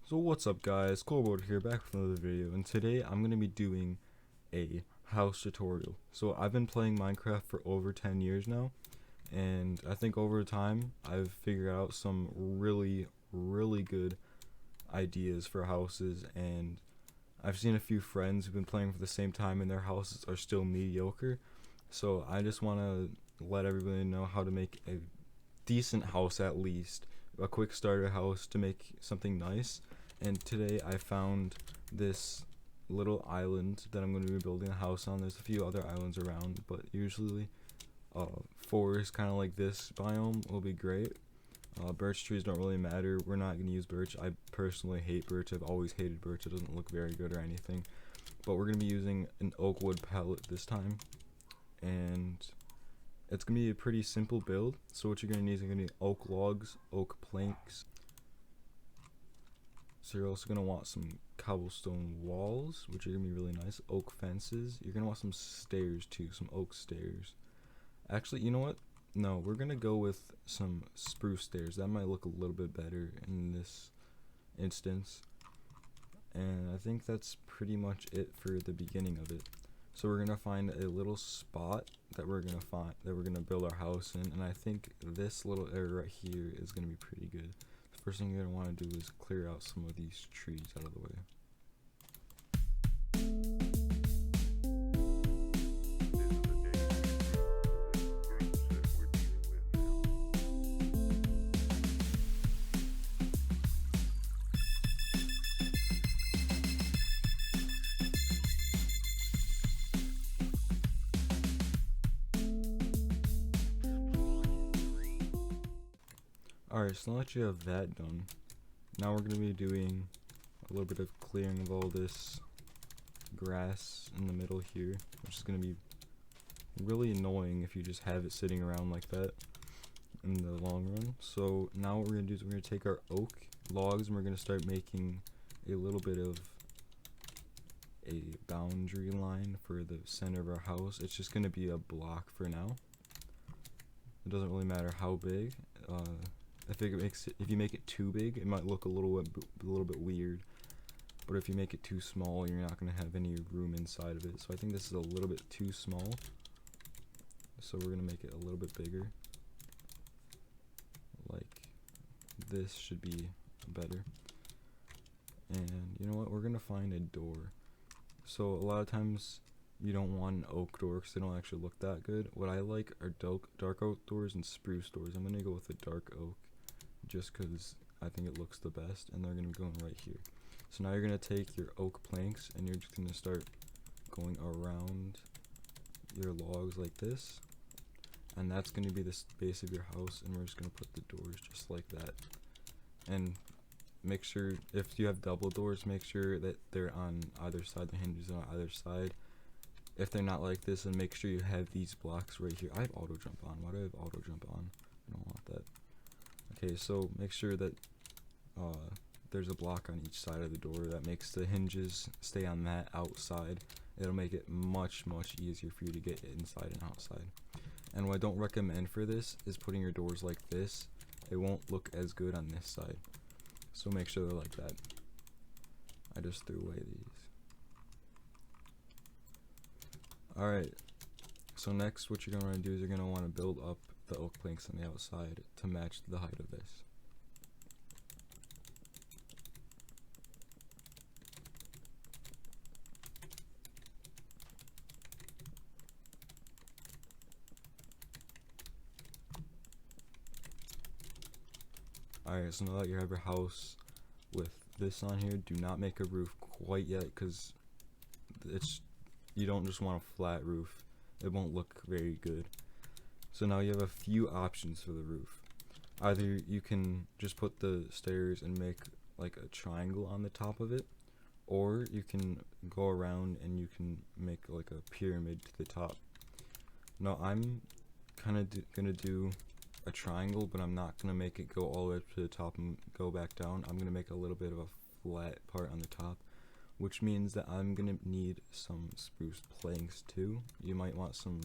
So what's up guys, Coleboard here, back with another video, and today I'm going to be doing a house tutorial. So I've been playing Minecraft for over 10 years now, and I think over time I've figured out some really good ideas for houses, and I've seen a few friends who've been playing for the same time and their houses are still mediocre. So I just want to let everybody know how to make a decent house, at least a quick starter house to make something nice. And today I found this little island that I'm going to be building a house on. There's a few other islands around, but usually forest kind of like this biome will be great. Birch trees don't really matter. We're not going to use birch. I personally hate birch. I've always hated birch. It doesn't look very good or anything. But we're going to be using an oak wood pallet this time, and it's going to be a pretty simple build. So what you're going to need is going to need oak logs, oak planks. So you're also going to want some cobblestone walls, which are going to be really nice. Oak fences. You're going to want some stairs too, some oak stairs. Actually, you know what? No, we're going to go with some spruce stairs. That might look a little bit better in this instance. And I think that's pretty much it for the beginning of it. So we're going to find a little spot that we're going to build our house in, and I think this little area right here is going to be pretty good. The first thing you're going to want to do is clear out some of these trees out of the way. Alright, so now that you have that done, now we're going to be doing a little bit of clearing of all this grass in the middle here, which is going to be really annoying if you just have it sitting around like that in the long run. So now what we're going to do is we're going to take our oak logs and we're going to start making a little bit of a boundary line for the center of our house. It's just going to be a block for now. It doesn't really matter how big. If you make it too big, it might look a little bit weird. But if you make it too small, you're not going to have any room inside of it. So I think this is a little bit too small. So we're going to make it a little bit bigger. Like this should be better. And you know what? We're going to find a door. So a lot of times you don't want an oak door because they don't actually look that good. What I like are dark oak doors and spruce doors. I'm going to go with the dark oak just because I think it looks the best, and they're going to be going right here. So now you're going to take your oak planks and you're just going to start going around your logs like this, and that's going to be the base of your house, and we're just going to put the doors just like that. And make sure, if you have double doors, make sure that they're on either side, the hinges are on either side. If they're not like this, then make sure you have these blocks right here. I have auto jump on. Why do I have auto jump on? I don't want that. Okay, so make sure that there's a block on each side of the door that makes the hinges stay on that outside. It'll make it much easier for you to get inside and outside. And what I don't recommend for this is putting your doors like this. It won't look as good on this side. So make sure they're like that. I just threw away these. Alright, so next what you're going to want to do is you're going to want to build up the oak planks on the outside to match the height of this. Alright, so now that you have your house with this on here, do not make a roof quite yet, because you don't just want a flat roof. It won't look very good. So now you have a few options for the roof. Either you can just put the stairs and make like a triangle on the top of it, or you can go around and you can make like a pyramid to the top. Now I'm kind of gonna do a triangle, but I'm not gonna make it go all the way up to the top and go back down. I'm gonna make a little bit of a flat part on the top, which means that I'm gonna need some spruce planks too. You might want some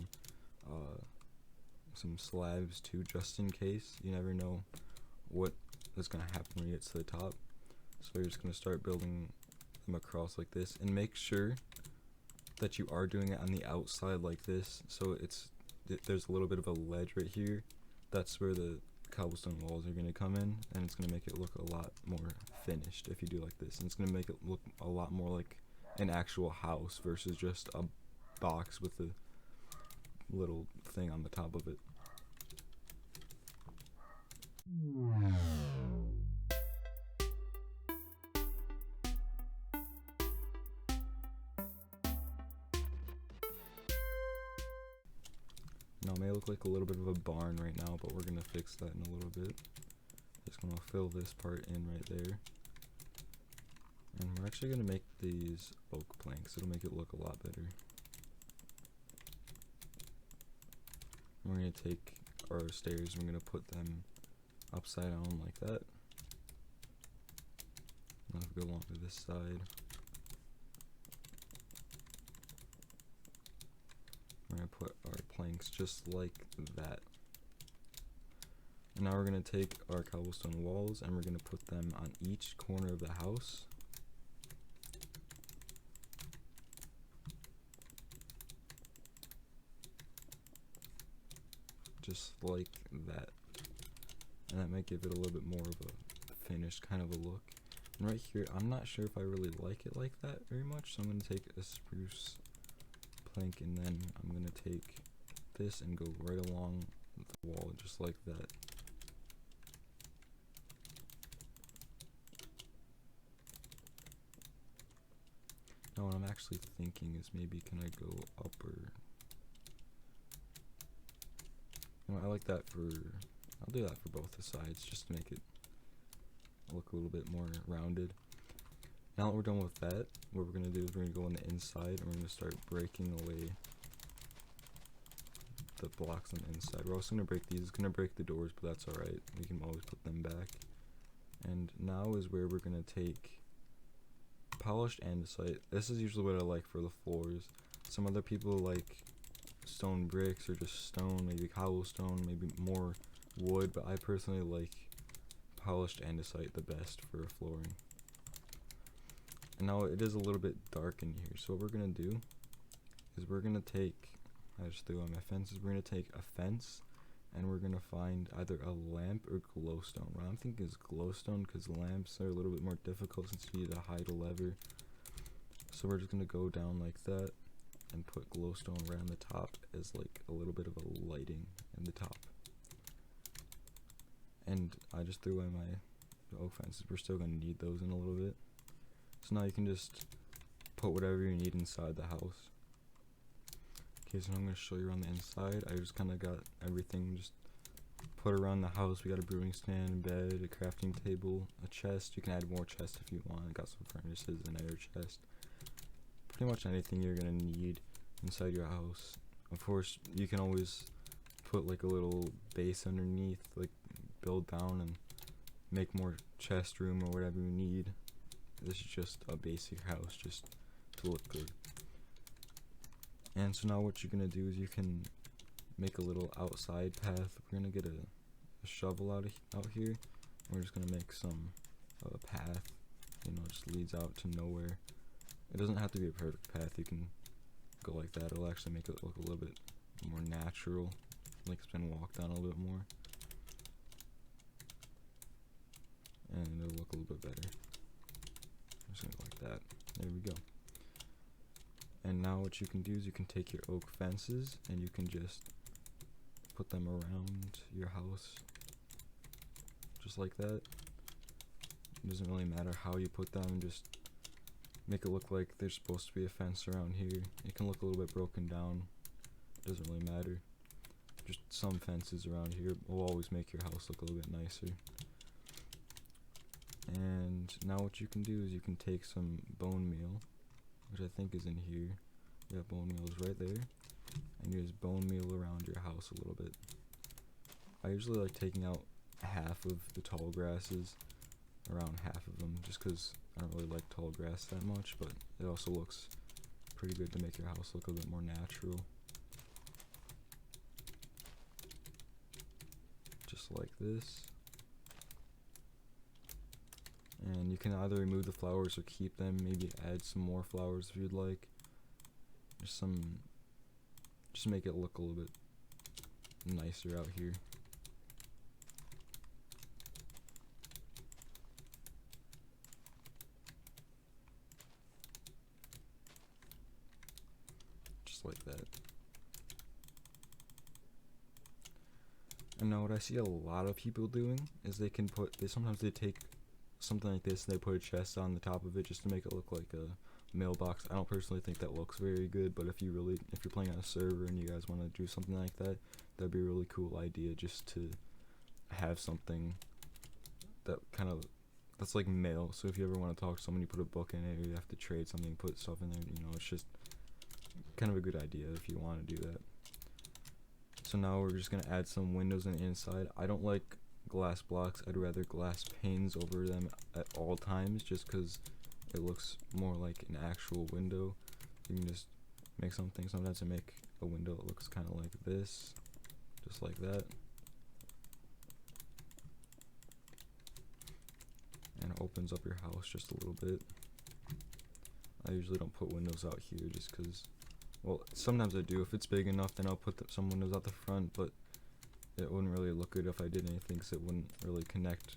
slabs too, just in case. You never know what is gonna happen when you get to the top. So you're just gonna start building them across like this, and make sure that you are doing it on the outside like this, so there's a little bit of a ledge right here. That's where the cobblestone walls are going to come in, and it's going to make it look a lot more finished if you do like this, and it's going to make it look a lot more like an actual house versus just a box with a little thing on the top of it. Now it may look like a little bit of a barn right now, but we're going to fix that in a little bit. Just going to fill this part in right there. And we're actually going to make these oak planks. It'll make it look a lot better. We're going to take our stairs and we're going to put them upside down like that. Now if we go along to this side. We're going to put our planks just like that. And now we're going to take our cobblestone walls and we're going to put them on each corner of the house. Just like that. And that might give it a little bit more of a finished kind of a look. And right here, I'm not sure if I really like it like that very much, so I'm going to take a spruce plank and then I'm going to take this and go right along the wall just like that. Now what I'm actually thinking is maybe can I go up or... You know, I like that for... I'll do that for both the sides just to make it look a little bit more rounded. Now that we're done with that, what we're going to do is we're going to go on the inside and we're going to start breaking away the blocks on the inside. We're also going to break these. It's going to break the doors, but that's alright. We can always put them back. And now is where we're going to take polished andesite. This is usually what I like for the floors. Some other people like stone bricks or just stone, maybe cobblestone, maybe more wood, but I personally like polished andesite the best for flooring. And now it is a little bit dark in here, so what we're going to do is we're going to take, I just threw on my fences, we're going to take a fence and we're going to find either a lamp or glowstone. What I'm thinking is glowstone because lamps are a little bit more difficult since you need to hide a lever. So we're just going to go down like that and put glowstone right on the top as like a little bit of a lighting in the top. And I just threw away my oak fences. We're still going to need those in a little bit. So now you can just put whatever you need inside the house. Okay, so I'm going to show you around the inside. I just kind of got everything just put around the house. We got a brewing stand, bed, a crafting table, a chest. You can add more chests if you want. Got some furnaces, an air chest. Pretty much anything you're going to need inside your house. Of course, you can always put like a little base underneath, like build down and make more chest room or whatever you need. This is just a basic house just to look good. And so now what you're going to do is you can make a little outside path. We're going to get a shovel out here. And we're just going to make some path, you know, just leads out to nowhere. It doesn't have to be a perfect path. You can go like that. It'll actually make it look a little bit more natural, like it's been walked on a little bit more. And it'll look a little bit better. I'm just going to go like that. There we go. And now what you can do is you can take your oak fences and you can just put them around your house. Just like that. It doesn't really matter how you put them, just make it look like there's supposed to be a fence around here. It can look a little bit broken down. It doesn't really matter. Just some fences around here will always make your house look a little bit nicer. And now what you can do is you can take some bone meal, which I think is in here. Yeah, bone meal is right there. And use bone meal around your house a little bit. I usually like taking out half of the tall grasses, around half of them, just because I don't really like tall grass that much, but it also looks pretty good to make your house look a bit more natural. Just like this. And you can either remove the flowers or keep them, maybe add some more flowers if you'd like. Just make it look a little bit nicer out here. Just like that. And now what I see a lot of people doing is sometimes they take something like this and they put a chest on the top of it just to make it look like a mailbox. I don't personally think that looks very good, but if you're playing on a server and you guys want to do something like that, that'd be a really cool idea, just to have something that's like mail. So if you ever want to talk to someone, you put a book in it, or you have to trade something, put stuff in there, it's just kind of a good idea if you want to do that. So now we're just gonna add some windows on the inside. I don't like glass blocks. I'd rather glass panes over them at all times, just because it looks more like an actual window. You can just make something. Sometimes I make a window that looks kind of like this, just like that, and it opens up your house just a little bit. I usually don't put windows out here just because, well, sometimes I do. If it's big enough, then I'll put some windows out the front, but it wouldn't really look good if I did anything, because it wouldn't really connect.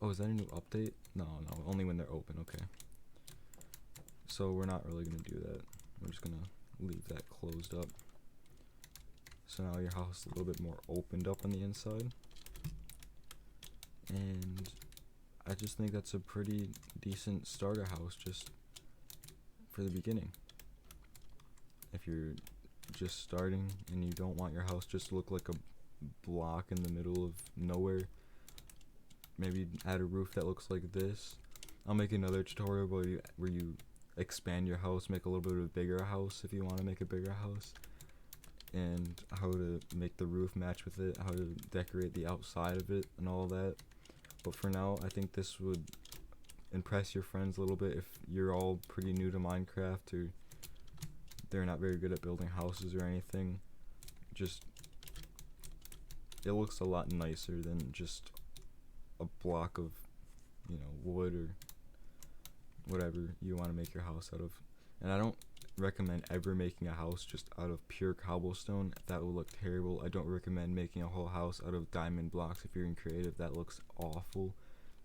Oh, is that a new update? No, only when they're open. Okay. So we're not really going to do that. We're just going to leave that closed up. So now your house is a little bit more opened up on the inside. And I just think that's a pretty decent starter house just for the beginning. If you're just starting and you don't want your house just to look like a block in the middle of nowhere, maybe add a roof that looks like this. I'll make another tutorial where you expand your house, make a little bit of a bigger house if you want to make a bigger house, and how to make the roof match with it, how to decorate the outside of it and all that. But for now, I think this would impress your friends a little bit if you're all pretty new to Minecraft, or they're not very good at building houses or anything. Just, it looks a lot nicer than just a block of, wood or whatever you want to make your house out of. And I don't recommend ever making a house just out of pure cobblestone. That will look terrible. I don't recommend making a whole house out of diamond blocks if you're in creative. That looks awful,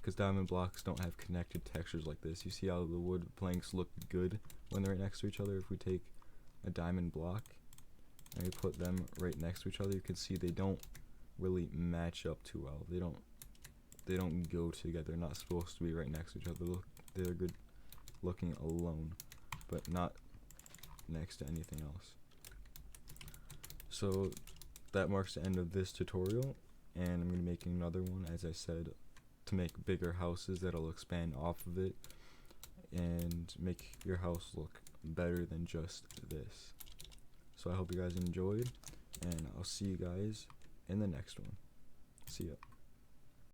because diamond blocks don't have connected textures like this. You see how the wood planks look good when they're right next to each other? If we take a diamond block and we put them right next to each other, you can see they don't really match up too well. They don't go together. They're not supposed to be right next to each other. They're good looking alone, but not next to anything else. So that marks the end of this tutorial, and I'm going to be making another one, as I said, to make bigger houses that'll expand off of it and make your house look better than just this. So I hope you guys enjoyed, and I'll see you guys in the next one. See ya.